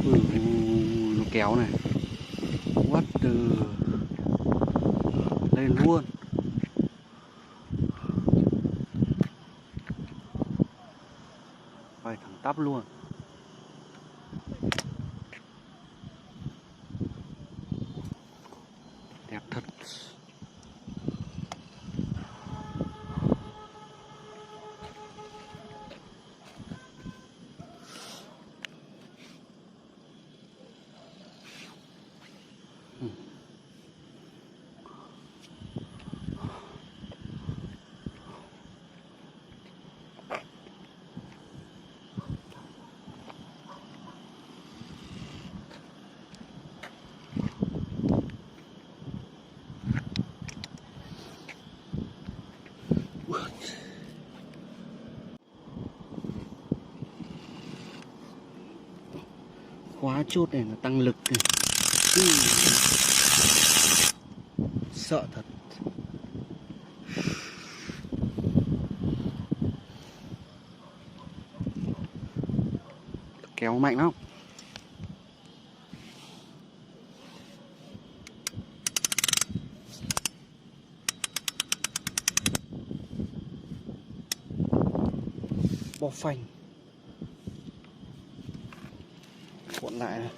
Nó kéo này. What the... Lên luôn. Bay thẳng tắp luôn. Đẹp thật. Khóa chốt này là tăng lực này. Sợ thật. Kéo mạnh lắm. Bò phanh. Cuộn lại này.